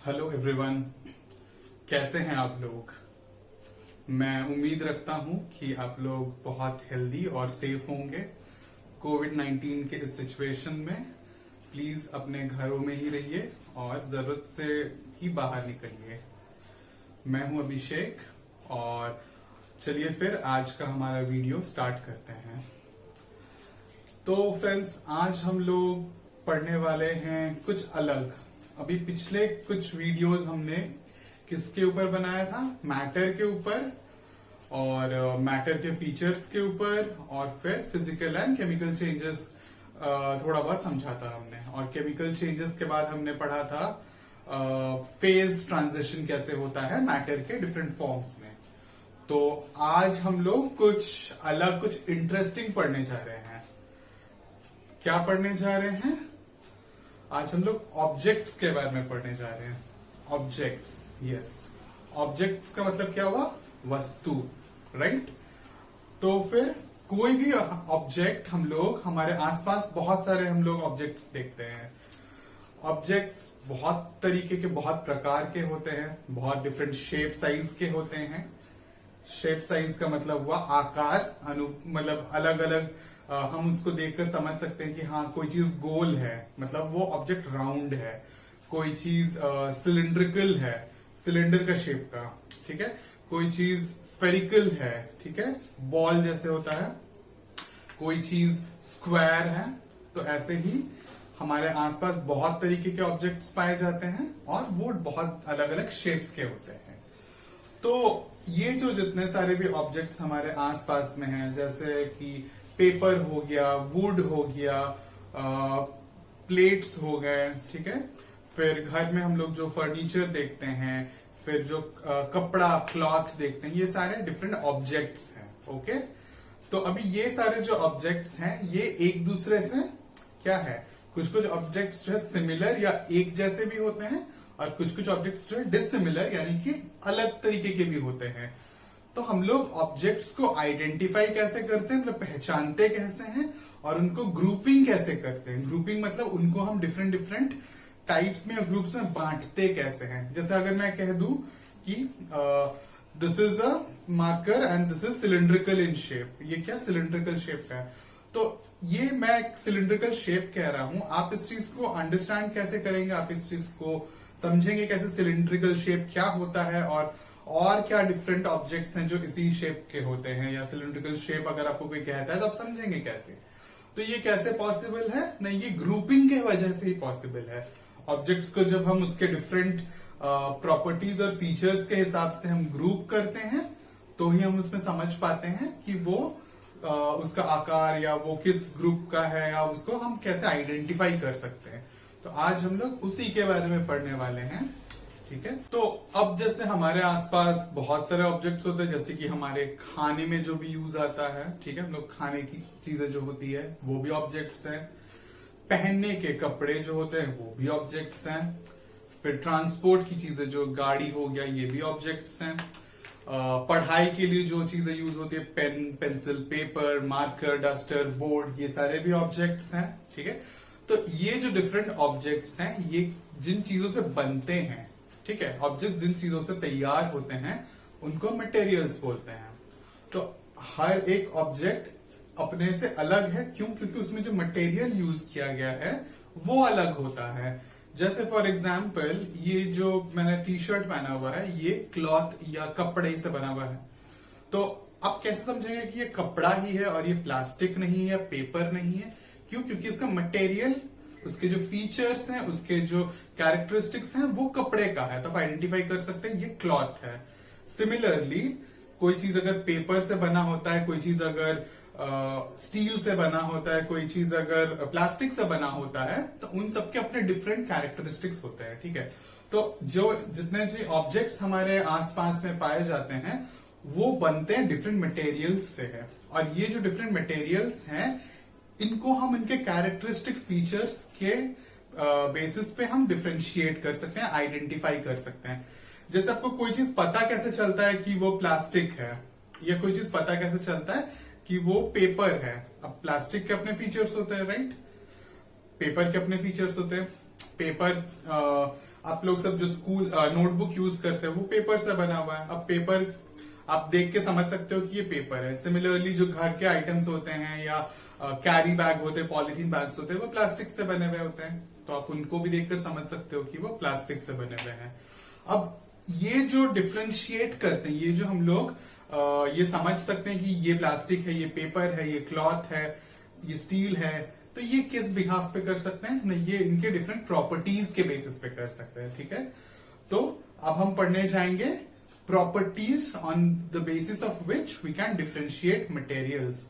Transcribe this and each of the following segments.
Hello everyone, कैसे हैं आप लोग। मैं उम्मीद रखता हूं कि आप लोग बहुत हेल्दी और सेफ होंगे। कोविड 19 के इस सिचुएशन में प्लीज अपने घरों में ही रहिए और जरूरत से ही बाहर निकलिए। मैं हूं अभिषेक और चलिए फिर आज का हमारा वीडियो स्टार्ट करते हैं। तो फ्रेंड्स, आज हम लोग पढ़ने वाले हैं कुछ अलग। अभी पिछले कुछ वीडियोस हमने किसके ऊपर बनाया था, मैटर के ऊपर और मैटर के फीचर्स के ऊपर, और फिर फिजिकल एंड केमिकल चेंजेस थोड़ा बहुत समझा था हमने। और केमिकल चेंजेस के बाद हमने पढ़ा था फेज ट्रांजिशन कैसे होता है मैटर के डिफरेंट फॉर्म्स में। तो आज हम लोग कुछ अलग, कुछ इंटरेस्टिंग पढ़ने जा रहे हैं। क्या पढ़ने जा रहे हैं? आज हम लोग ऑब्जेक्ट्स के बारे में पढ़ने जा रहे हैं। Objects, yes. ऑब्जेक्ट्स का मतलब क्या हुआ? वस्तु, राइट। तो फिर कोई भी ऑब्जेक्ट, हम लोग हमारे आसपास बहुत सारे हम लोग ऑब्जेक्ट्स देखते हैं। ऑब्जेक्ट्स बहुत तरीके के, बहुत प्रकार के होते हैं, बहुत डिफरेंट शेप साइज के होते हैं। शेप साइज का मतलब हुआ आकार, मतलब अलग अलग। हम उसको देखकर समझ सकते हैं कि हाँ, कोई चीज गोल है, मतलब वो ऑब्जेक्ट राउंड है। कोई चीज सिलिंड्रिकल है, सिलेंडर का शेप का, ठीक है। कोई चीज स्फेरिकल है, ठीक है, बॉल जैसे होता है। कोई चीज स्क्वायर है। तो ऐसे ही हमारे आसपास बहुत तरीके के ऑब्जेक्ट्स पाए जाते हैं और वो बहुत अलग अलग शेप्स के होते हैं। तो ये जो जितने सारे भी ऑब्जेक्ट्स हमारे आसपास में हैं, जैसे कि पेपर हो गया, वुड हो गया, प्लेट्स हो गए, ठीक है। फिर घर में हम लोग जो फर्नीचर देखते हैं, फिर जो कपड़ा, क्लॉथ देखते हैं, ये सारे डिफरेंट ऑब्जेक्ट्स हैं। ओके। तो अभी ये सारे जो ऑब्जेक्ट्स हैं, ये एक दूसरे से क्या है, कुछ कुछ ऑब्जेक्ट्स जो है सिमिलर या एक जैसे भी होते हैं, और कुछ कुछ ऑब्जेक्ट्स जो है डिसिमिलर, यानी कि अलग तरीके के भी होते हैं। तो हम लोग ऑब्जेक्ट्स को आइडेंटिफाई कैसे करते हैं, मतलब पहचानते कैसे हैं, और उनको ग्रुपिंग कैसे करते हैं। ग्रुपिंग मतलब उनको हम डिफरेंट डिफरेंट टाइप्स में या ग्रुप्स में बांटते कैसे हैं। जैसे अगर मैं कह दूं कि this is a marker and this is cylindrical in shape, ये क्या सिलिंड्रिकल शेप का है, तो ये मैं सिलिंड्रिकल शेप कह रहा हूं। आप इस चीज को अंडरस्टैंड कैसे करेंगे, आप इस चीज को समझेंगे कैसे, सिलिंड्रिकल शेप क्या होता है और क्या डिफरेंट ऑब्जेक्ट्स हैं जो इसी शेप के होते हैं, या सिलिंड्रिकल शेप अगर आपको कोई कहता है तो आप समझेंगे कैसे। तो ये कैसे पॉसिबल है? नहीं, ये ग्रुपिंग के वजह से ही पॉसिबल है। ऑब्जेक्ट्स को जब हम उसके डिफरेंट प्रॉपर्टीज और फीचर्स के हिसाब से हम ग्रुप करते हैं, तो ही हम उसमें समझ पाते हैं कि वो उसका आकार या वो किस ग्रुप का है, या उसको हम कैसे आइडेंटिफाई कर सकते हैं। तो आज हम लोग उसी के बारे में पढ़ने वाले हैं, ठीक है। तो अब जैसे हमारे आसपास बहुत सारे ऑब्जेक्ट्स होते हैं, जैसे कि हमारे खाने में जो भी यूज आता है, ठीक है, हम लोग खाने की चीजें जो होती है वो भी ऑब्जेक्ट्स हैं। पहनने के कपड़े जो होते हैं वो भी ऑब्जेक्ट्स हैं। फिर ट्रांसपोर्ट की चीजें, जो गाड़ी हो गया, ये भी ऑब्जेक्ट्स हैं। पढ़ाई के लिए जो चीजें यूज होती है, pen, pencil, paper, marker, duster, board, ये सारे भी ऑब्जेक्ट्स हैं, ठीक है। तो ये जो डिफरेंट ऑब्जेक्ट्स हैं, ये जिन चीजों से बनते हैं, ठीक है, ऑब्जेक्ट जिन चीजों से तैयार होते हैं, उनको मटेरियल्स बोलते हैं। तो हर एक ऑब्जेक्ट अपने से अलग है, क्यों? क्योंकि उसमें जो मटेरियल यूज किया गया है वो अलग होता है। जैसे फॉर एग्जाम्पल, ये जो मैंने टी शर्ट पहना हुआ है, ये क्लॉथ या कपड़े से बना हुआ है। तो आप कैसे समझेंगे कि ये कपड़ा ही है और ये प्लास्टिक नहीं है, पेपर नहीं है? क्यों? क्योंकि इसका मटेरियल, उसके जो फीचर्स हैं, उसके जो कैरेक्टरिस्टिक्स हैं, वो कपड़े का है, तो आप आइडेंटिफाई कर सकते हैं ये क्लॉथ है। सिमिलरली, कोई चीज अगर पेपर से बना होता है, कोई चीज अगर स्टील से बना होता है, कोई चीज अगर प्लास्टिक से बना होता है, तो उन सबके अपने डिफरेंट कैरेक्टरिस्टिक्स होते हैं, ठीक है। तो जो जितने जो ऑब्जेक्ट्स हमारे आसपास में पाए जाते हैं, वो बनते हैं डिफरेंट मटेरियल्स से है। और ये जो डिफरेंट मटेरियल्स हैं, इनको हम इनके कैरेक्टरिस्टिक फीचर्स के बेसिस पे हम डिफरेंशिएट कर सकते हैं, आइडेंटिफाई कर सकते हैं। जैसे आपको कोई चीज पता कैसे चलता है कि वो प्लास्टिक है, या कोई चीज पता कैसे चलता है कि वो पेपर है। अब प्लास्टिक के अपने फीचर्स होते हैं, राइट, पेपर के अपने फीचर्स होते हैं। पेपर आप लोग सब जो स्कूल नोटबुक यूज करते हैं वो पेपर से बना हुआ है। अब पेपर आप देख के समझ सकते हो कि ये पेपर है। सिमिलरली जो घर के आइटम्स होते हैं या कैरी बैग होते हैं, पॉलिथीन बैग्स होते हैं, वो प्लास्टिक से बने हुए होते हैं, तो आप उनको भी देखकर समझ सकते हो कि वो प्लास्टिक से बने हुए हैं। अब ये जो डिफ्रेंशिएट करते हैं, ये जो हम लोग ये समझ सकते हैं कि ये प्लास्टिक है, ये पेपर है, ये क्लॉथ है, ये स्टील है, तो ये किस बिहाफ पे कर सकते हैं ना, ये इनके डिफरेंट प्रॉपर्टीज के बेसिस पे कर सकते हैं। ठीक है, तो अब हम पढ़ने जाएंगे properties on the basis of which we can differentiate materials.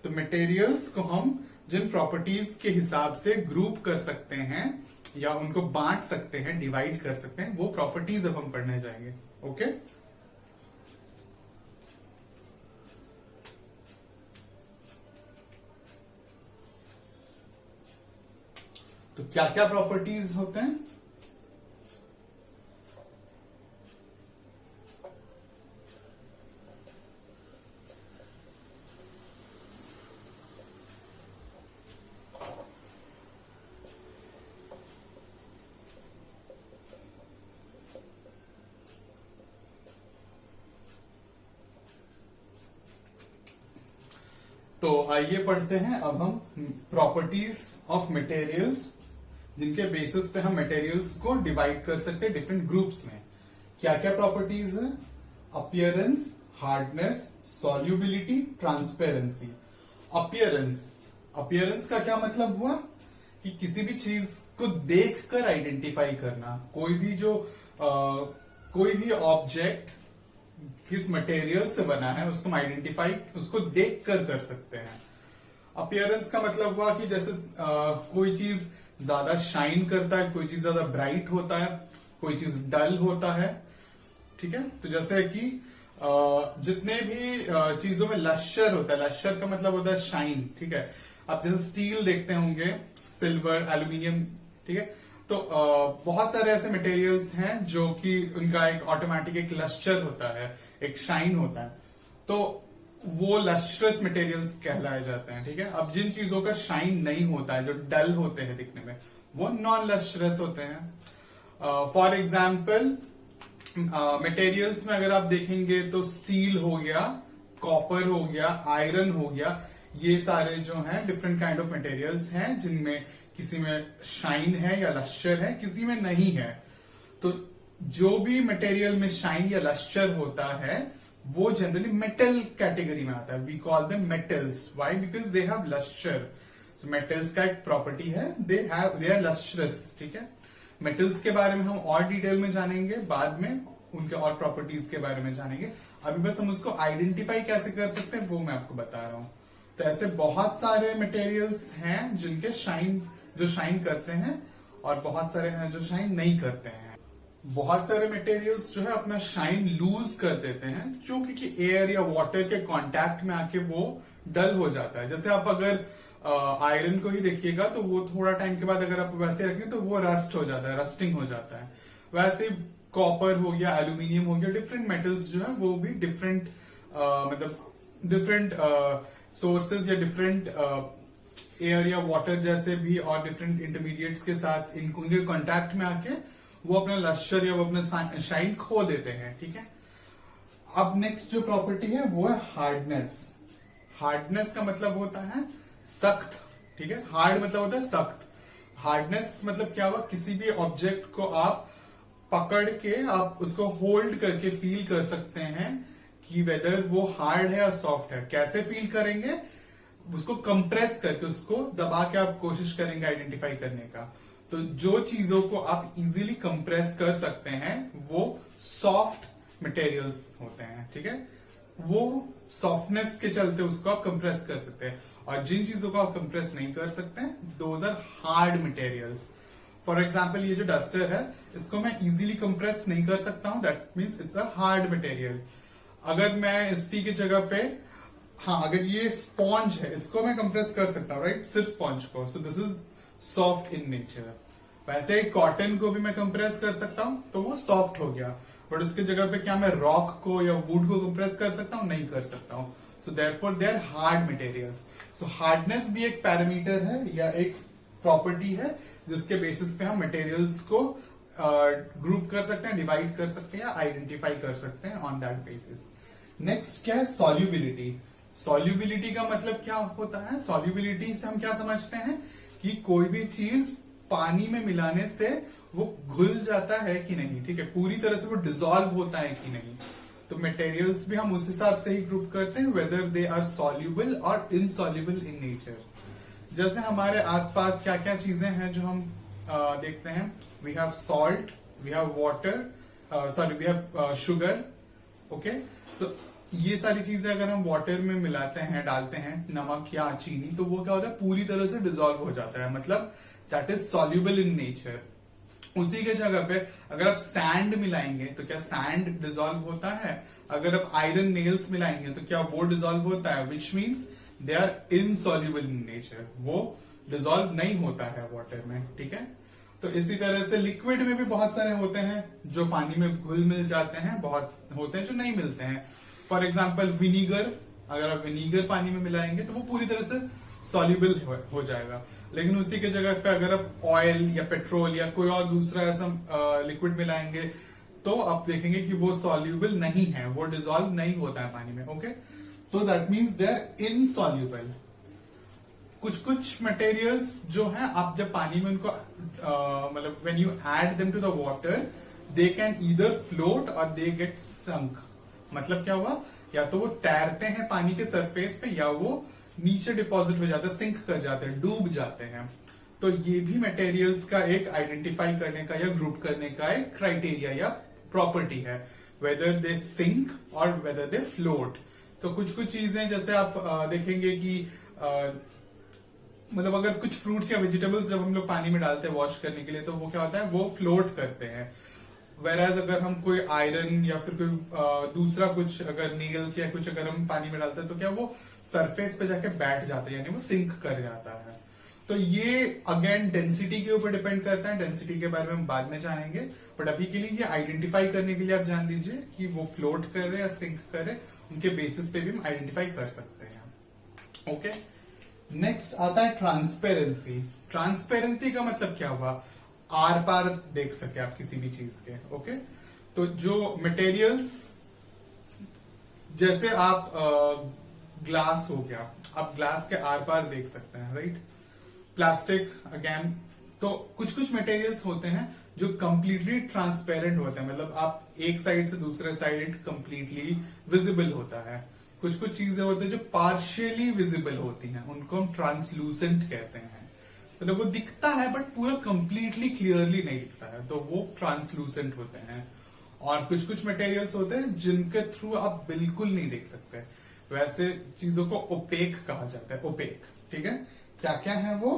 तो मटेरियल्स को हम जिन प्रॉपर्टीज के हिसाब से ग्रुप कर सकते हैं या उनको बांट सकते हैं, डिवाइड कर सकते हैं, वो प्रॉपर्टीज अब हम पढ़ने जाएंगे। ओके, तो क्या क्या प्रॉपर्टीज होते हैं? तो आइए पढ़ते हैं अब हम प्रॉपर्टीज ऑफ मटेरियल्स, जिनके बेसिस पे हम मटेरियल्स को डिवाइड कर सकते हैं डिफरेंट ग्रुप्स में। क्या क्या प्रॉपर्टीज है? Appearance, hardness, solubility, transparency. Appearance, appearance का क्या मतलब हुआ कि किसी भी चीज को देखकर आइडेंटिफाई करना। कोई भी ऑब्जेक्ट किस मटेरियल से बना है उसको हम आइडेंटिफाई उसको देख कर सकते हैं। अपीयरेंस का मतलब हुआ कि जैसे कोई चीज ज्यादा शाइन करता है, कोई चीज ज्यादा ब्राइट होता है, कोई चीज डल होता है। ठीक है, तो जैसे कि जितने भी चीजों में लश्यर होता है, लश्यर का मतलब होता है शाइन। ठीक है, आप जैसे स्टील देखते होंगे, सिल्वर, एल्यूमिनियम। ठीक है, तो बहुत सारे ऐसे मटेरियल्स हैं जो कि उनका एक ऑटोमेटिक एक लश्चर होता है, एक शाइन होता है, तो वो लस्ट्रस मटेरियल्स कहलाए जाते हैं। ठीक है, अब जिन चीजों का शाइन नहीं होता है, जो डल होते हैं दिखने में, वो नॉन लस्ट्रस होते हैं। फॉर एग्जाम्पल मटेरियल्स में अगर आप देखेंगे तो स्टील हो गया, कॉपर हो गया, आयरन हो गया, ये सारे जो हैं डिफरेंट काइंड ऑफ मटेरियल्स हैं जिनमें किसी में शाइन है या लश्चर है, किसी में नहीं है। तो जो भी मटेरियल में शाइन या लश्चर होता है वो जनरली मेटल कैटेगरी में आता है। We call them metals. Why? Because they have lustre. Metals का एक प्रॉपर्टी है, दे आर लश्चरस। ठीक है, मेटल्स के बारे में हम और डिटेल में जानेंगे, बाद में उनके और प्रॉपर्टीज के बारे में जानेंगे। अभी बस हम उसको आइडेंटिफाई कैसे कर सकते हैं वो मैं आपको बता रहा हूं। तो ऐसे बहुत सारे मटेरियल्स हैं जिनके जो शाइन करते हैं, और बहुत सारे हैं जो शाइन नहीं करते हैं। बहुत सारे मटेरियल्स जो है अपना शाइन लूज कर देते हैं, क्योंकि एयर या वाटर के कांटेक्ट में आके वो डल हो जाता है। जैसे आप अगर आयरन को ही देखिएगा तो वो थोड़ा टाइम के बाद अगर आप वैसे रखें तो वो रस्ट हो जाता है, रस्टिंग हो जाता है। वैसे कॉपर हो गया, एल्यूमिनियम हो गया, डिफरेंट मेटल्स जो है वो भी डिफरेंट सोर्सेज या डिफरेंट एयर या वाटर जैसे भी और डिफरेंट इंटरमीडिएट्स के साथ उनके कांटेक्ट में आके वो अपना लश्चर या वो अपना शाइन खो देते हैं। ठीक है, अब नेक्स्ट जो प्रॉपर्टी है वो है हार्डनेस। हार्डनेस का मतलब होता है सख्त। ठीक है, हार्ड मतलब होता है सख्त। हार्डनेस मतलब क्या हुआ? किसी भी ऑब्जेक्ट को आप पकड़ के आप उसको होल्ड करके फील कर सकते हैं कि वेदर वो हार्ड है या सॉफ्ट है। कैसे फील करेंगे? उसको कंप्रेस करके, उसको दबा के आप कोशिश करेंगे आइडेंटिफाई करने का। तो जो चीजों को आप इजीली कंप्रेस कर सकते हैं वो सॉफ्ट मटेरियल्स होते हैं। ठीक है, वो सॉफ्टनेस के चलते उसको आप कंप्रेस कर सकते हैं, और जिन चीजों को आप कंप्रेस नहीं कर सकते those are hard materials. For example ये जो डस्टर है इसको मैं इजीली कंप्रेस नहीं कर सकता हूं, that means it's a hard material. अगर मैं इसी की जगह पे, हाँ, अगर ये स्पॉन्ज है इसको मैं कंप्रेस कर सकता हूँ, राइट, सिर्फ स्पॉन्ज को, so this is soft in nature. वैसे कॉटन को भी मैं कंप्रेस कर सकता हूं तो वो सॉफ्ट हो गया, बट उसके जगह पे क्या मैं रॉक को या वुड को कंप्रेस कर सकता हूं? नहीं कर सकता हूं। So therefore they are hard materials. So hardness भी एक पैरामीटर है या एक प्रॉपर्टी है जिसके बेसिस पे हम मटेरियल्स को ग्रुप कर सकते हैं, डिवाइड कर सकते हैं या आइडेंटिफाई कर सकते हैं ऑन दैट बेसिस। नेक्स्ट क्या है, सॉल्युबिलिटी। सॉल्युबिलिटी का मतलब क्या होता है? सॉल्युबिलिटी से हम क्या समझते हैं कि कोई भी चीज पानी में मिलाने से वो घुल जाता है कि नहीं, ठीक है, पूरी तरह से वो डिसॉल्व होता है कि नहीं। तो मटेरियल्स भी हम उस हिसाब से ही ग्रुप करते हैं, वेदर दे आर सॉल्युबल और इनसॉल्युबल इन नेचर। जैसे हमारे आसपास क्या क्या चीजें हैं जो हम देखते हैं, we have salt, we have water, sorry we have sugar, okay. So ये सारी चीजें अगर हम वाटर में मिलाते हैं, डालते हैं नमक या चीनी, तो वो क्या होता है, पूरी तरह से डिसॉल्व हो जाता है, मतलब that is soluble in nature. उसी के जगह पे अगर आप सैंड मिलाएंगे तो क्या सैंड डिसॉल्व होता है? अगर आप आयरन नेल्स मिलाएंगे तो क्या वो डिसॉल्व होता है? Which means they are insoluble in nature, वो डिसॉल्व नहीं होता है वाटर में, ठीक है। तो इसी तरह से लिक्विड में भी बहुत सारे होते हैं जो पानी में घुल मिल जाते हैं, बहुत होते हैं जो नहीं मिलते हैं। फॉर एग्जाम्पल विनीगर, अगर आप विनीगर पानी में मिलाएंगे तो वो पूरी तरह से सॉल्युबल हो जाएगा। लेकिन उसी के जगह पे अगर आप ऑयल या पेट्रोल या कोई और दूसरा ऐसा लिक्विड मिलाएंगे तो आप देखेंगे कि वो सॉल्युबल नहीं है, वो डिसॉल्व नहीं होता है पानी में, ओके। तो that means they are insoluble. कुछ कुछ मटेरियल्स जो हैं, आप जब पानी में उनको मतलब when you add them to the water, they can either float और दे गेट संक। मतलब क्या हुआ, या तो वो तैरते हैं पानी के सरफेस पे या वो नीचे डिपॉजिट हो जाते हैं, सिंक कर जाते हैं, डूब जाते हैं। तो ये भी मटेरियल्स का एक आइडेंटिफाई करने का या ग्रुप करने का एक क्राइटेरिया या प्रॉपर्टी है, वेदर दे सिंक और वेदर दे फ्लोट। तो कुछ कुछ चीजें जैसे आप देखेंगे कि मतलब अगर कुछ फ्रूट्स या वेजिटेबल्स जब हम लोग पानी में डालते हैं वॉश करने के लिए, तो वो क्या होता है, वो फ्लोट करते हैं। वेराज अगर हम कोई आयरन या फिर कोई दूसरा कुछ अगर नील्स या कुछ अगर हम पानी में डालते हैं तो क्या वो सरफेस पे जाके बैठ जाता है, यानी वो सिंक कर जाता है। तो ये अगेन डेंसिटी के ऊपर डिपेंड करता है, डेंसिटी के बारे में हम बाद में जानेंगे, बट अभी के लिए ये आइडेंटिफाई करने के लिए आप जान लीजिए कि वो फ्लोट कर रहे हैं या सिंक कर रहे हैं, उनके बेसिस पे भी हम आइडेंटिफाई कर सकते हैं, ओके। नेक्स्ट आता है ट्रांसपेरेंसी। ट्रांसपेरेंसी का मतलब क्या हुआ, आर पार देख सके आप किसी भी चीज के, ओके। तो जो मटेरियल्स, जैसे आप ग्लास हो गया, आप ग्लास के आर पार देख सकते हैं, राइट। प्लास्टिक अगेन, तो कुछ कुछ मटेरियल्स होते हैं जो कंप्लीटली ट्रांसपेरेंट होते हैं, मतलब आप एक साइड से दूसरे साइड कंप्लीटली विजिबल होता है। कुछ कुछ चीजें होती हैं जो पार्शियली विजिबल होती हैं, उनको हम ट्रांसलूसेंट कहते हैं। मतलब वो दिखता है बट पूरा कंप्लीटली क्लियरली नहीं दिखता है, तो वो ट्रांसलूसेंट होते हैं। और कुछ कुछ मटेरियल्स होते हैं जिनके थ्रू आप बिल्कुल नहीं देख सकते, वैसे चीजों को ओपेक कहा जाता है, ओपेक, ठीक है। क्या क्या है वो,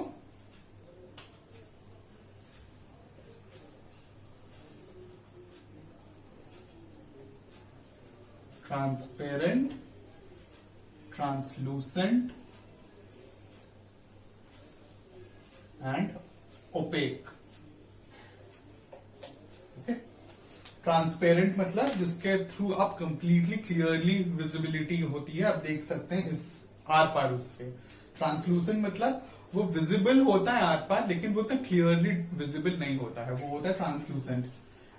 transparent, translucent and opaque, okay. Transparent मतलब जिसके थ्रू आप कंप्लीटली क्लियरली विजिबिलिटी होती है, आप देख सकते हैं इस आर पार उसके। ट्रांसलूसेंट मतलब वो विजिबल होता है आर पार, लेकिन वो तो क्लियरली विजिबल नहीं होता है, वो होता है ट्रांसलूसेंट।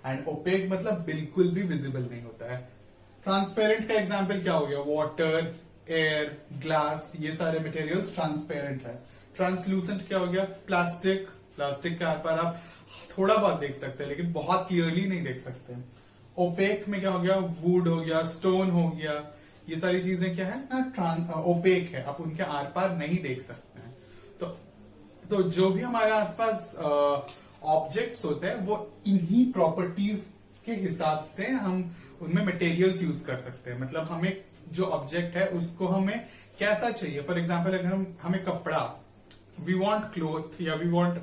एंड ओपेक मतलब बिल्कुल भी विजिबल नहीं होता है। ट्रांसपेरेंट का एग्जाम्पल क्या हो गया, वाटर, एयर, ग्लास, ये सारे मटेरियल्स ट्रांसपेरेंट है। ट्रांसलूसेंट क्या हो गया, प्लास्टिक, प्लास्टिक के आर पार आप थोड़ा बहुत देख सकते हैं लेकिन बहुत क्लियरली नहीं देख सकते। ओपेक में क्या हो गया, वुड हो गया, स्टोन हो गया, ये सारी चीजें क्या है ना, ओपेक है, आप उनके आर पार नहीं देख सकते हैं। तो जो भी हमारे आसपास ऑब्जेक्ट्स होते हैं वो इन्हीं प्रॉपर्टीज के हिसाब से हम उनमें मटेरियल्स यूज कर सकते हैं। मतलब हमें जो ऑब्जेक्ट है उसको हमें कैसा चाहिए, फॉर एग्जाम्पल अगर हमें कपड़ा, वी वॉन्ट क्लोथ या वी वॉन्ट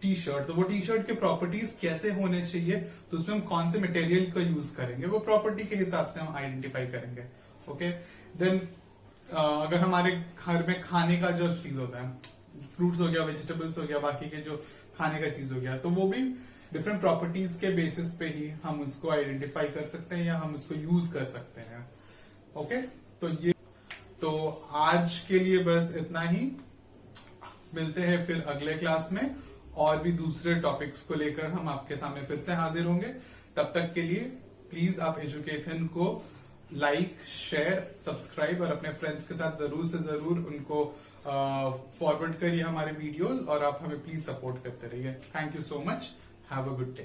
टी शर्ट, तो वो टी शर्ट के प्रॉपर्टीज कैसे होने चाहिए, तो उसमें हम कौन से मटेरियल का यूज करेंगे, वो प्रॉपर्टी के हिसाब से हम आइडेंटिफाई करेंगे, ओके। देन अगर हमारे घर में खाने का जो चीज होता है, फ्रूट्स हो गया, वेजिटेबल्स हो गया, बाकी के जो खाने का चीज हो गया, तो वो भी डिफरेंट प्रॉपर्टीज के बेसिस पे ही हम उसको आइडेंटिफाई कर सकते हैं या हम उसको यूज कर सकते हैं, ओके। तो आज के लिए बस इतना ही, मिलते हैं फिर अगले क्लास में और भी दूसरे टॉपिक्स को लेकर हम आपके सामने फिर से हाजिर होंगे। तब तक के लिए प्लीज आप एजुकेथन को लाइक, शेयर, सब्सक्राइब और अपने फ्रेंड्स के साथ जरूर से जरूर उनको फॉरवर्ड करिए हमारे वीडियोस, और आप हमें प्लीज सपोर्ट करते रहिए। Thank you so much. Have a good day.